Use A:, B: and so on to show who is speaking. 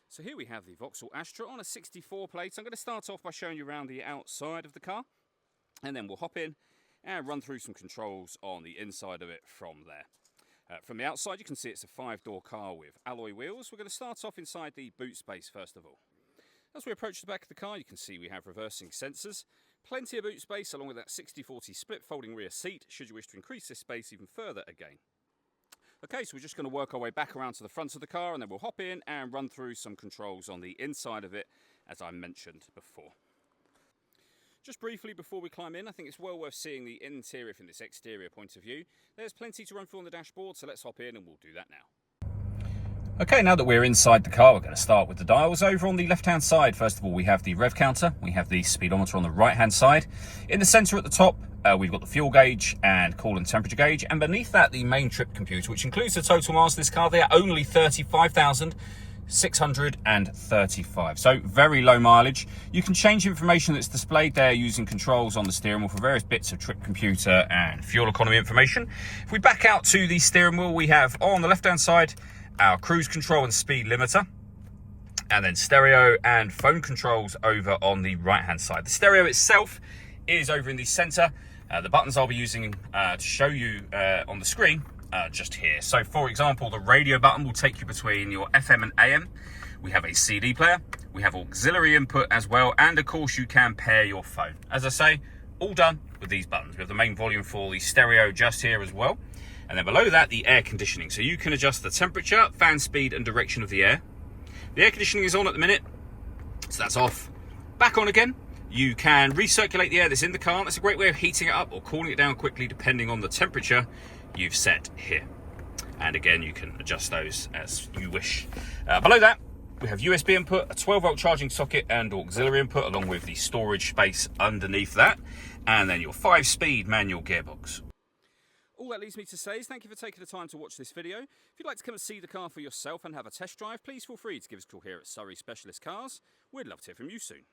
A: So here we have the Vauxhall Astra on a 64 plate. I'm going to start off by showing you around the outside of the car, and then we'll hop in and run through some controls on the inside of it from there. From the outside, you can see it's a 5-door car with alloy wheels. We're going to start off inside the boot space first of all. As we approach the back of the car, you can see we have reversing sensors, plenty of boot space along with that 60/40 split folding rear seat should you wish to increase this space even further again. Okay, so we're just going to work our way back around to the front of the car, and then we'll hop in and run through some controls on the inside of it, as I mentioned before. Just briefly before we climb in, I think it's well worth seeing the interior from this exterior point of view. There's plenty to run through on the dashboard, so let's hop in and we'll do that now. Okay, now that we're inside the car, we're going to start with the dials. Over on the left-hand side, first of all, we have the rev counter. We have the speedometer on the right-hand side. In the centre at the top, we've got the fuel gauge and coolant temperature gauge. And beneath that, the main trip computer, which includes the total miles of this car. They are only 35,635. So very low mileage. You can change information that's displayed there using controls on the steering wheel for various bits of trip computer and fuel economy information. If we back out to the steering wheel, we have on the left-hand side, our cruise control and speed limiter, and then stereo and phone controls over on the right hand side. The stereo itself is over in the center. The buttons I'll be using to show you on the screen just here. So for example, the radio button will take you between your FM and AM. We have a CD player, we have auxiliary input as well, and of course you can pair your phone. As I say, all done with these buttons. We have the main volume for the stereo just here as well. And then below that, the air conditioning. So you can adjust the temperature, fan speed, and direction of the air. The air conditioning is on at the minute, so that's off. Back on again. You can recirculate the air that's in the car. That's a great way of heating it up or cooling it down quickly, depending on the temperature you've set here. And again, you can adjust those as you wish. Below that, we have USB input, a 12-volt charging socket, and auxiliary input, along with the storage space underneath that. And then your 5-speed manual gearbox. All that leaves me to say is thank you for taking the time to watch this video. If you'd like to come and see the car for yourself and have a test drive, please feel free to give us a call here at Surrey Specialist Cars. We'd love to hear from you soon.